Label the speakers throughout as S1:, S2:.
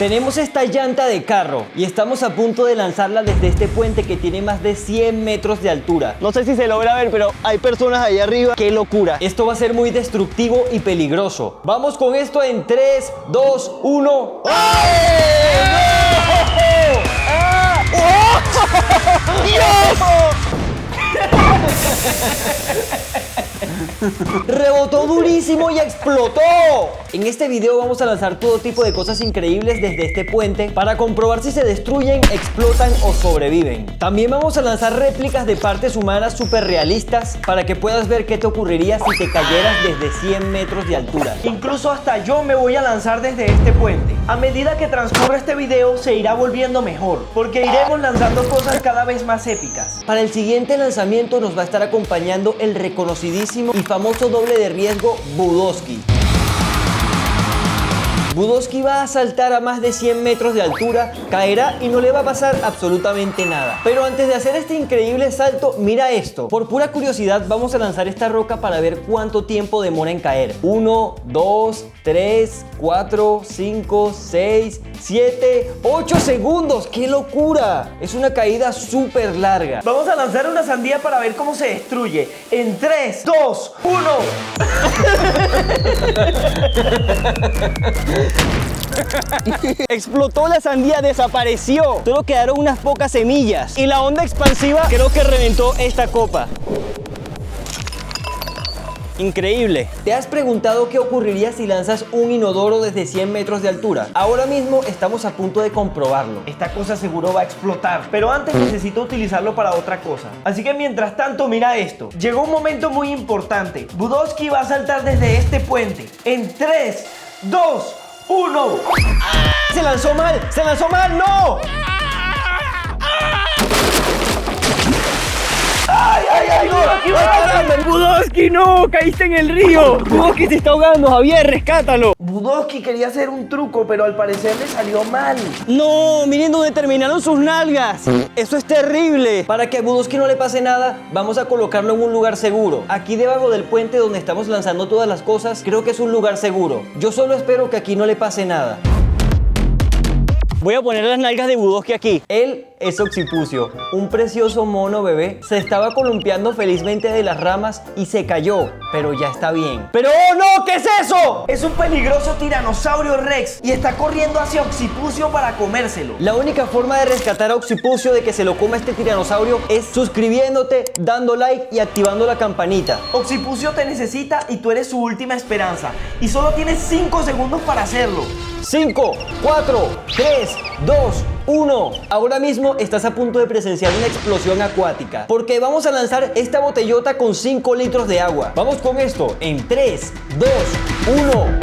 S1: Tenemos esta llanta de carro y estamos a punto de lanzarla desde este puente que tiene más de 100 metros de altura.
S2: No sé si se logra ver, pero hay personas ahí arriba. ¡Qué locura!
S1: Esto va a ser muy destructivo y peligroso. Vamos con esto en 3, 2, 1. Rebotó durísimo y explotó. En este video vamos a lanzar todo tipo de cosas increíbles desde este puente para comprobar si se destruyen, explotan o sobreviven. También vamos a lanzar réplicas de partes humanas súper realistas para que puedas ver qué te ocurriría si te cayeras desde 100 metros de altura.
S3: Incluso hasta yo me voy a lanzar desde este puente. A medida que transcurra este video se irá volviendo mejor, porque iremos lanzando cosas cada vez más épicas.
S1: Para el siguiente lanzamiento nos va a estar acompañando el reconocidísimo y famoso doble de riesgo Budowski. Budowski va a saltar a más de 100 metros de altura, caerá y no le va a pasar absolutamente nada. Pero antes de hacer este increíble salto, mira esto. Por pura curiosidad vamos a lanzar esta roca para ver cuánto tiempo demora en caer. 1, 2, 3, 4, 5, 6, 7, 8 segundos. ¡Qué locura! Es una caída súper larga.
S3: Vamos a lanzar una sandía para ver cómo se destruye. En 3, 2, 1.
S2: Explotó la sandía, desapareció. Solo quedaron unas pocas semillas. Y la onda expansiva creo que reventó esta copa. Increíble.
S1: ¿Te has preguntado qué ocurriría si lanzas un inodoro desde 100 metros de altura? Ahora mismo estamos a punto de comprobarlo.
S3: Esta cosa seguro va a explotar, pero antes necesito utilizarlo para otra cosa. Así que mientras tanto, mira esto. Llegó un momento muy importante. Budowski va a saltar desde este puente. En 3, 2, 1.
S2: ¡Se lanzó mal! ¡Se lanzó mal! ¡No!
S3: ¡Ay, ay, ay! ¡No!
S2: ¡Caramba! ¡Budowski, no! ¡Caíste en el río! ¡Budowski se está ahogando! ¡Javier, rescátalo!
S3: Budowski quería hacer un truco, pero al parecer le salió mal.
S2: ¡No! ¡Miren dónde terminaron sus nalgas! ¡Eso es terrible!
S1: Para que a Budowski no le pase nada, vamos a colocarlo en un lugar seguro. Aquí debajo del puente donde estamos lanzando todas las cosas, creo que es un lugar seguro. Yo solo espero que aquí no le pase nada.
S2: Voy a poner las nalgas de Budowski aquí.
S1: Él es Occipucio, un precioso mono bebé. Se estaba columpiando felizmente de las ramas y se cayó, pero ya está bien.
S2: ¡Pero oh no! ¿Qué es eso?
S3: Es un peligroso tiranosaurio Rex y está corriendo hacia Occipucio para comérselo.
S1: La única forma de rescatar a Occipucio de que se lo coma este tiranosaurio es suscribiéndote, dando like y activando la campanita.
S3: Occipucio te necesita y tú eres su última esperanza. Y solo tienes 5 segundos para hacerlo.
S1: 5, 4, 3, 2, 1. Ahora mismo estás a punto de presenciar una explosión acuática, porque vamos a lanzar esta botellota con 5 litros de agua. Vamos con esto en 3, 2, 1.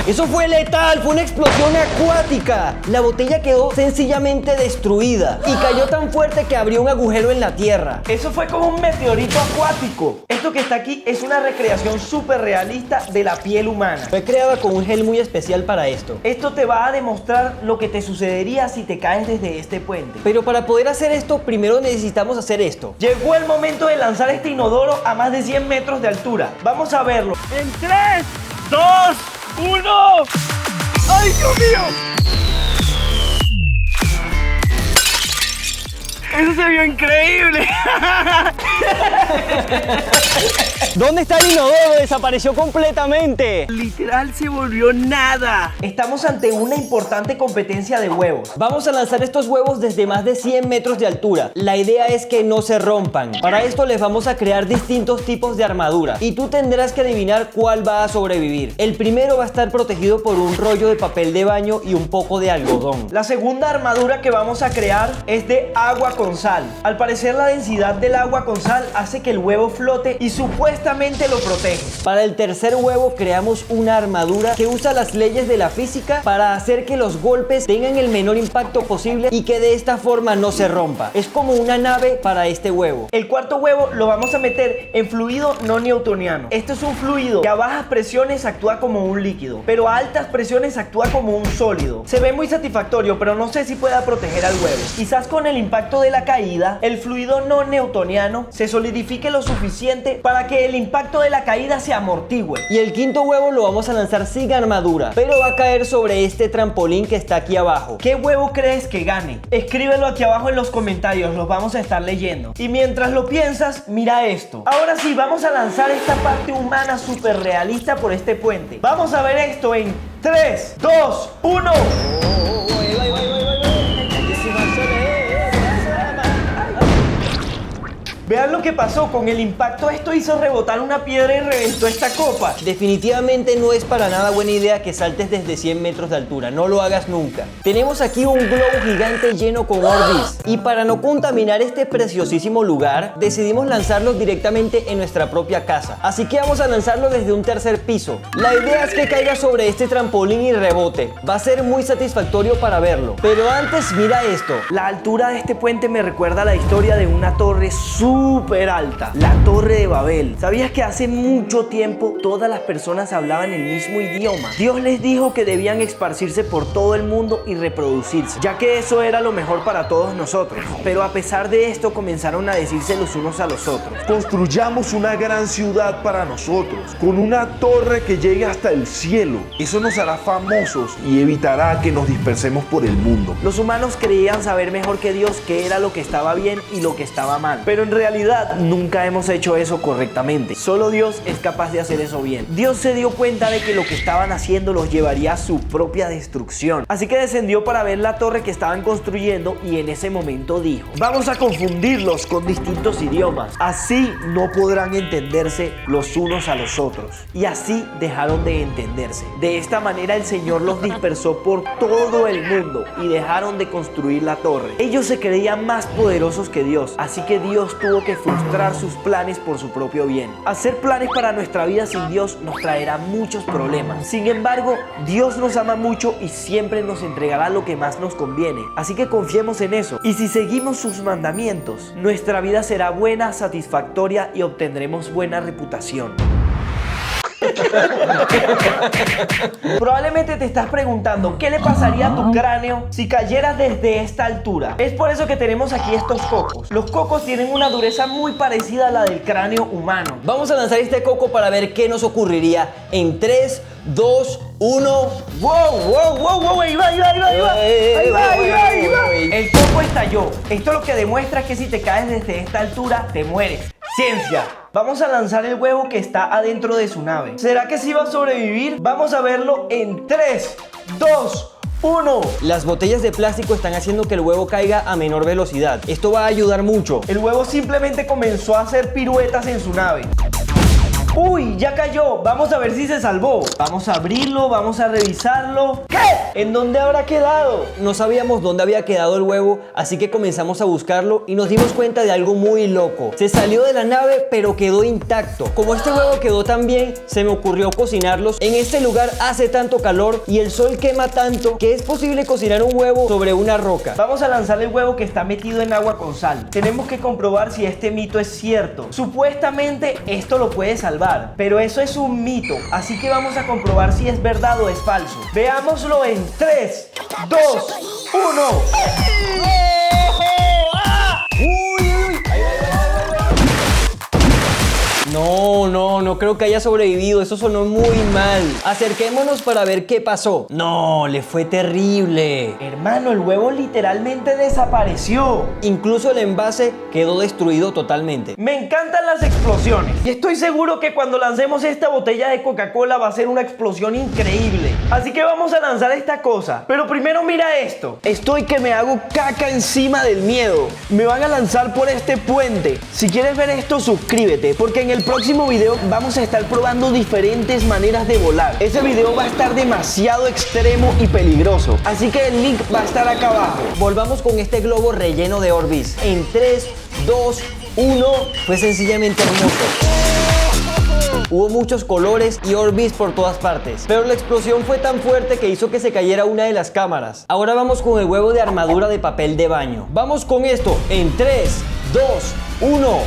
S1: Eso fue letal, fue una explosión acuática. La botella quedó sencillamente destruida y cayó tan fuerte que abrió un agujero en la tierra.
S3: Eso fue como un meteorito acuático. Esto que está aquí es una recreación súper realista de la piel humana.
S1: Fue creada con un gel muy especial para esto.
S3: Esto te va a demostrar lo que te sucedería si te caes desde este puente.
S1: Pero para poder hacer esto, primero necesitamos hacer esto.
S3: Llegó el momento de lanzar este inodoro a más de 100 metros de altura. Vamos a verlo. En 3, 2, 1. ¡Ay, Dios mío! ¡Eso se vio increíble!
S2: ¿Dónde está el inodoro? Desapareció completamente.
S3: Literal se volvió nada. Estamos ante una importante competencia de huevos.
S1: Vamos a lanzar estos huevos desde más de 100 metros de altura. La idea es que no se rompan. Para esto les vamos a crear distintos tipos de armadura y tú tendrás que adivinar cuál va a sobrevivir. El primero va a estar protegido por un rollo de papel de baño y un poco de algodón.
S3: La segunda armadura que vamos a crear es de agua con sal. Al parecer la densidad del agua con sal hace que el huevo flote y supuestamente lo protege.
S1: Para el tercer huevo creamos una armadura que usa las leyes de la física para hacer que los golpes tengan el menor impacto posible y que de esta forma no se rompa. Es como una nave para este huevo.
S3: El cuarto huevo lo vamos a meter en fluido no newtoniano. Esto es un fluido que a bajas presiones actúa como un líquido, pero a altas presiones actúa como un sólido. Se ve muy satisfactorio, pero no sé si pueda proteger al huevo. Quizás con el impacto de la caída, el fluido no newtoniano se solidifique lo suficiente para que el impacto de la caída se amortigüe.
S1: Y el quinto huevo lo vamos a lanzar sin armadura, pero va a caer sobre este trampolín que está aquí abajo.
S3: ¿Qué huevo crees que gane? Escríbelo aquí abajo en los comentarios, los vamos a estar leyendo. Y mientras lo piensas, mira esto. Ahora sí, vamos a lanzar esta parte humana súper realista por este puente. Vamos a ver esto en 3, 2, 1. Vean lo que pasó, con el impacto esto hizo rebotar una piedra y reventó esta copa.
S1: Definitivamente no es para nada buena idea que saltes desde 100 metros de altura, no lo hagas nunca. Tenemos aquí un globo gigante lleno con Orbis y para no contaminar este preciosísimo lugar, decidimos lanzarlo directamente en nuestra propia casa. Así que vamos a lanzarlo desde un tercer piso. La idea es que caiga sobre este trampolín y rebote. Va a ser muy satisfactorio para verlo. Pero antes mira esto.
S3: La altura de este puente me recuerda a la historia de una torre súper alta, la Torre de Babel. ¿Sabías que hace mucho tiempo todas las personas hablaban el mismo idioma? Dios les dijo que debían esparcirse por todo el mundo y reproducirse, ya que eso era lo mejor para todos nosotros. Pero a pesar de esto comenzaron a decirse los unos a los otros:
S4: construyamos una gran ciudad para nosotros, con una torre que llegue hasta el cielo. Eso nos hará famosos y evitará que nos dispersemos por el mundo.
S3: Los humanos creían saber mejor que Dios qué era lo que estaba bien y lo que estaba mal, pero en realidad nunca hemos hecho eso correctamente. Solo Dios es capaz de hacer eso bien. Dios se dio cuenta de que lo que estaban haciendo los llevaría a su propia destrucción, así que descendió para ver la torre que estaban construyendo y en ese momento dijo: vamos a confundirlos con distintos idiomas, así no podrán entenderse los unos a los otros. Y así dejaron de entenderse. De esta manera el Señor los dispersó por todo el mundo y dejaron de construir la torre. Ellos se creían más poderosos que Dios, así que Dios tuvo que frustrar sus planes por su propio bien. Hacer planes para nuestra vida sin Dios nos traerá muchos problemas. Sin embargo, Dios nos ama mucho y siempre nos entregará lo que más nos conviene. Así que confiemos en eso. Y si seguimos sus mandamientos, nuestra vida será buena, satisfactoria y obtendremos buena reputación. Probablemente te estás preguntando qué le pasaría a tu cráneo si cayeras desde esta altura. Es por eso que tenemos aquí estos cocos. Los cocos tienen una dureza muy parecida a la del cráneo humano.
S1: Vamos a lanzar este coco para ver qué nos ocurriría en 3, 2, 1.
S3: ¡Wow! ¡Wow! ¡Wow! ¡Wow! ¡Ahí va! ¡Ahí va! ¡Ahí va! ¡Ahí va! ¡Ahí va! ¡Ahí va! El coco estalló. Esto lo que demuestra es que si te caes desde esta altura, te mueres. ¡Ciencia! Vamos a lanzar el huevo que está adentro de su nave. ¿Será que sí va a sobrevivir? Vamos a verlo en 3, 2, 1.
S1: Las botellas de plástico están haciendo que el huevo caiga a menor velocidad. Esto va a ayudar mucho.
S3: El huevo simplemente comenzó a hacer piruetas en su nave. ¡Uy! Ya cayó. Vamos a ver si se salvó. Vamos a abrirlo, vamos a revisarlo. ¿Qué? ¿En dónde habrá quedado?
S1: No sabíamos dónde había quedado el huevo, así que comenzamos a buscarlo y nos dimos cuenta de algo muy loco. Se salió de la nave, pero quedó intacto. Como este huevo quedó tan bien, se me ocurrió cocinarlos. En este lugar hace tanto calor y el sol quema tanto que es posible cocinar un huevo sobre una roca.
S3: Vamos a lanzar el huevo que está metido en agua con sal. Tenemos que comprobar si este mito es cierto. Supuestamente esto lo puede salvar, pero eso es un mito, así que vamos a comprobar si es verdad o es falso. Veámoslo en 3, 2, 1.
S1: No creo que haya sobrevivido, eso sonó muy mal. Acerquémonos para ver qué pasó. No, le fue terrible.
S3: Hermano, el huevo literalmente desapareció.
S1: Incluso el envase quedó destruido totalmente.
S3: Me encantan las explosiones y estoy seguro que cuando lancemos esta botella de Coca-Cola va a ser una explosión increíble. Así que vamos a lanzar esta cosa. Pero primero mira esto. Estoy que me hago caca encima del miedo. Me van a lanzar por este puente. Si quieres ver esto, suscríbete, porque en el próximo video vamos a estar probando diferentes maneras de volar. Ese video va a estar demasiado extremo y peligroso, así que el link va a estar acá abajo.
S1: Volvamos con este globo relleno de Orbis. En 3, 2, 1. Fue sencillamente hermoso. Hubo muchos colores y Orbis por todas partes, pero la explosión fue tan fuerte que hizo que se cayera una de las cámaras. Ahora vamos con el huevo de armadura de papel de baño. Vamos con esto en 3, 2, 1.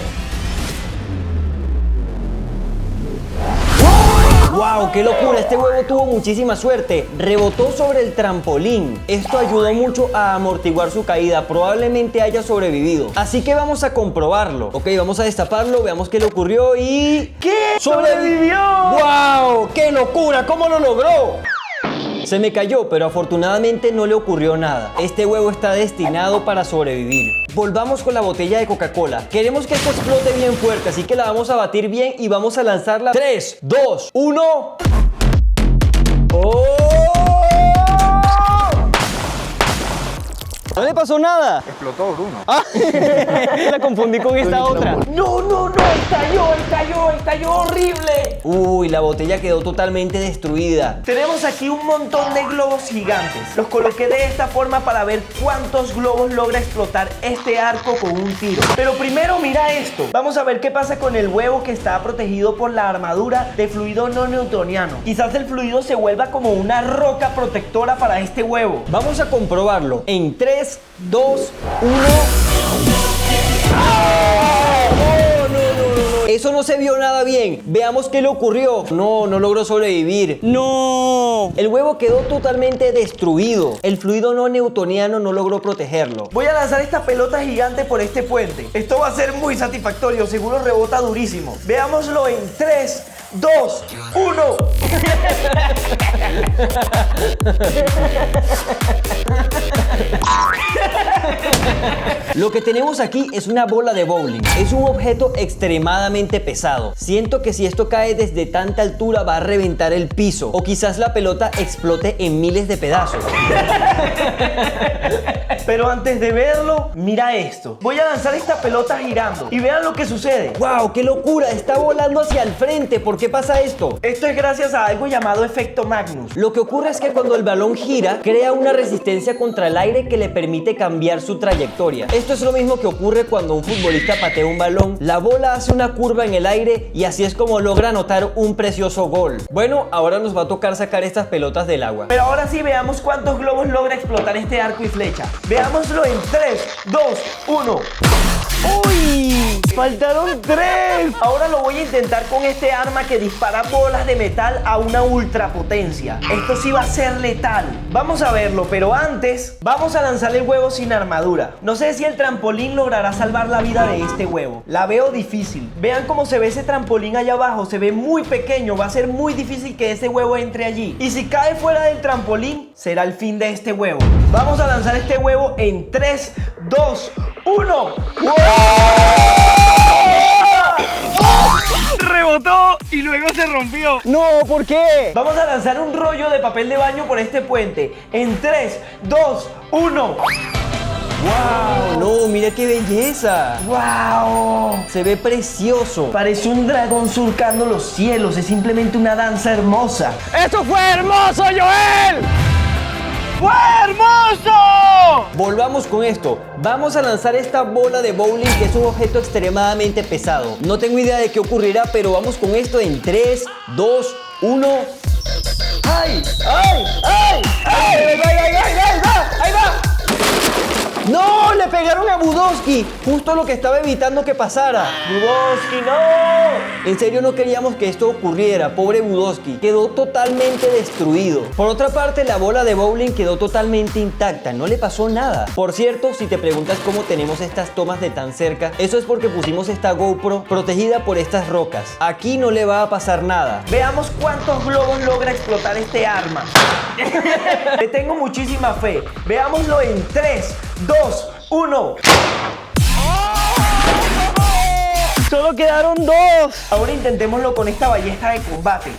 S1: ¡Wow! ¡Qué locura! Este huevo tuvo muchísima suerte. Rebotó sobre el trampolín. Esto ayudó mucho a amortiguar su caída. Probablemente haya sobrevivido. Así que vamos a comprobarlo. Ok, vamos a destaparlo. Veamos qué le ocurrió y...
S3: ¿Qué? ¡Sobrevivió!
S1: ¡Wow! ¡Qué locura! ¿Cómo lo logró? Se me cayó, pero afortunadamente no le ocurrió nada. Este huevo está destinado para sobrevivir. Volvamos con la botella de Coca-Cola. Queremos que esto explote bien fuerte, así que la vamos a batir bien y vamos a lanzarla. 3, 2, 1. ¡Oh!
S2: No le pasó nada.
S5: Explotó, Bruno.
S2: Ah, la confundí con esta otra.
S3: ¡No! ¡Estalló horrible!
S1: Uy, la botella quedó totalmente destruida.
S3: Tenemos aquí un montón de globos gigantes. Los coloqué de esta forma para ver cuántos globos logra explotar este arco con un tiro. Pero primero mira esto. Vamos a ver qué pasa con el huevo que está protegido por la armadura de fluido no newtoniano. Quizás el fluido se vuelva como una roca protectora para este huevo.
S1: Vamos a comprobarlo. En 3, 2, 1. Eso no se vio nada bien. Veamos qué le ocurrió. No logró sobrevivir.
S2: No.
S1: El huevo quedó totalmente destruido. El fluido no newtoniano no logró protegerlo.
S3: Voy a lanzar esta pelota gigante por este puente. Esto va a ser muy satisfactorio. Seguro rebota durísimo. Veámoslo en 3, 2, 1.
S1: Lo que tenemos aquí es una bola de bowling. Es un objeto extremadamente pesado. Siento que si esto cae desde tanta altura va a reventar el piso. O quizás la pelota explote en miles de pedazos.
S3: Pero antes de verlo, mira esto. Voy a lanzar esta pelota girando y vean lo que sucede.
S1: ¡Wow! ¡Qué locura! Está volando hacia el frente. ¿Por qué pasa esto?
S3: Esto es gracias a algo llamado efecto Magnus.
S1: Lo que ocurre es que cuando el balón gira, crea una resistencia contra el aire que le permite cambiar su trayectoria. Esto es lo mismo que ocurre cuando un futbolista patea un balón. La bola hace una curva en el aire y así es como logra anotar un precioso gol. Bueno, ahora nos va a tocar sacar estas pelotas del agua.
S3: Pero ahora sí veamos cuántos globos logra explotar este arco y flecha. Veámoslo en 3, 2, 1.
S2: ¡Uy! ¡Faltaron 3!
S3: Ahora lo voy a intentar con este arma que dispara bolas de metal a una ultrapotencia. Esto sí va a ser letal. Vamos a verlo, pero antes vamos a lanzar el huevo sin armadura. No sé si el trampolín logrará salvar la vida de este huevo. La veo difícil. Vean cómo se ve ese trampolín allá abajo. Se ve muy pequeño. Va a ser muy difícil que ese huevo entre allí. Y si cae fuera del trampolín, será el fin de este huevo. Vamos a lanzar este huevo en 3, 2, 1.
S2: rebotó y luego se rompió. No, ¿por qué?
S3: Vamos a lanzar un rollo de papel de baño por este puente. En 3, 2, 1.
S1: ¡Wow! No, mira qué belleza.
S3: ¡Wow!
S1: Se ve precioso.
S3: Parece un dragón surcando los cielos. Es simplemente una danza hermosa.
S2: ¡Esto fue hermoso, Joel! ¡Fue hermoso!
S1: Volvamos con esto. Vamos a lanzar esta bola de bowling, que es un objeto extremadamente pesado. No tengo idea de qué ocurrirá, pero vamos con esto en 3, 2, 1.
S3: ¡Ay! ¡Ay! ¡Ay! ¡Ay! ¡Ahí va! ¡Ahí va!
S1: ¡No! ¡Le pegaron a Budowski! Justo lo que estaba evitando que pasara.
S3: ¡Budowski, no!
S1: En serio no queríamos que esto ocurriera. Pobre Budowski. Quedó totalmente destruido. Por otra parte, la bola de bowling quedó totalmente intacta. No le pasó nada. Por cierto, si te preguntas cómo tenemos estas tomas de tan cerca, eso es porque pusimos esta GoPro protegida por estas rocas. Aquí no le va a pasar nada.
S3: Veamos cuántos globos logra explotar este arma. Le tengo muchísima fe. Veámoslo en 3, 2, 1.
S2: Solo quedaron 2.
S3: Ahora intentémoslo con esta ballesta de combate.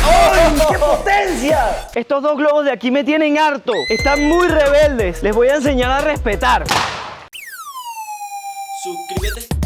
S3: ¡Ay, qué potencia!
S2: Estos dos globos de aquí me tienen harto. Están muy rebeldes. Les voy a enseñar a respetar.
S1: Suscríbete.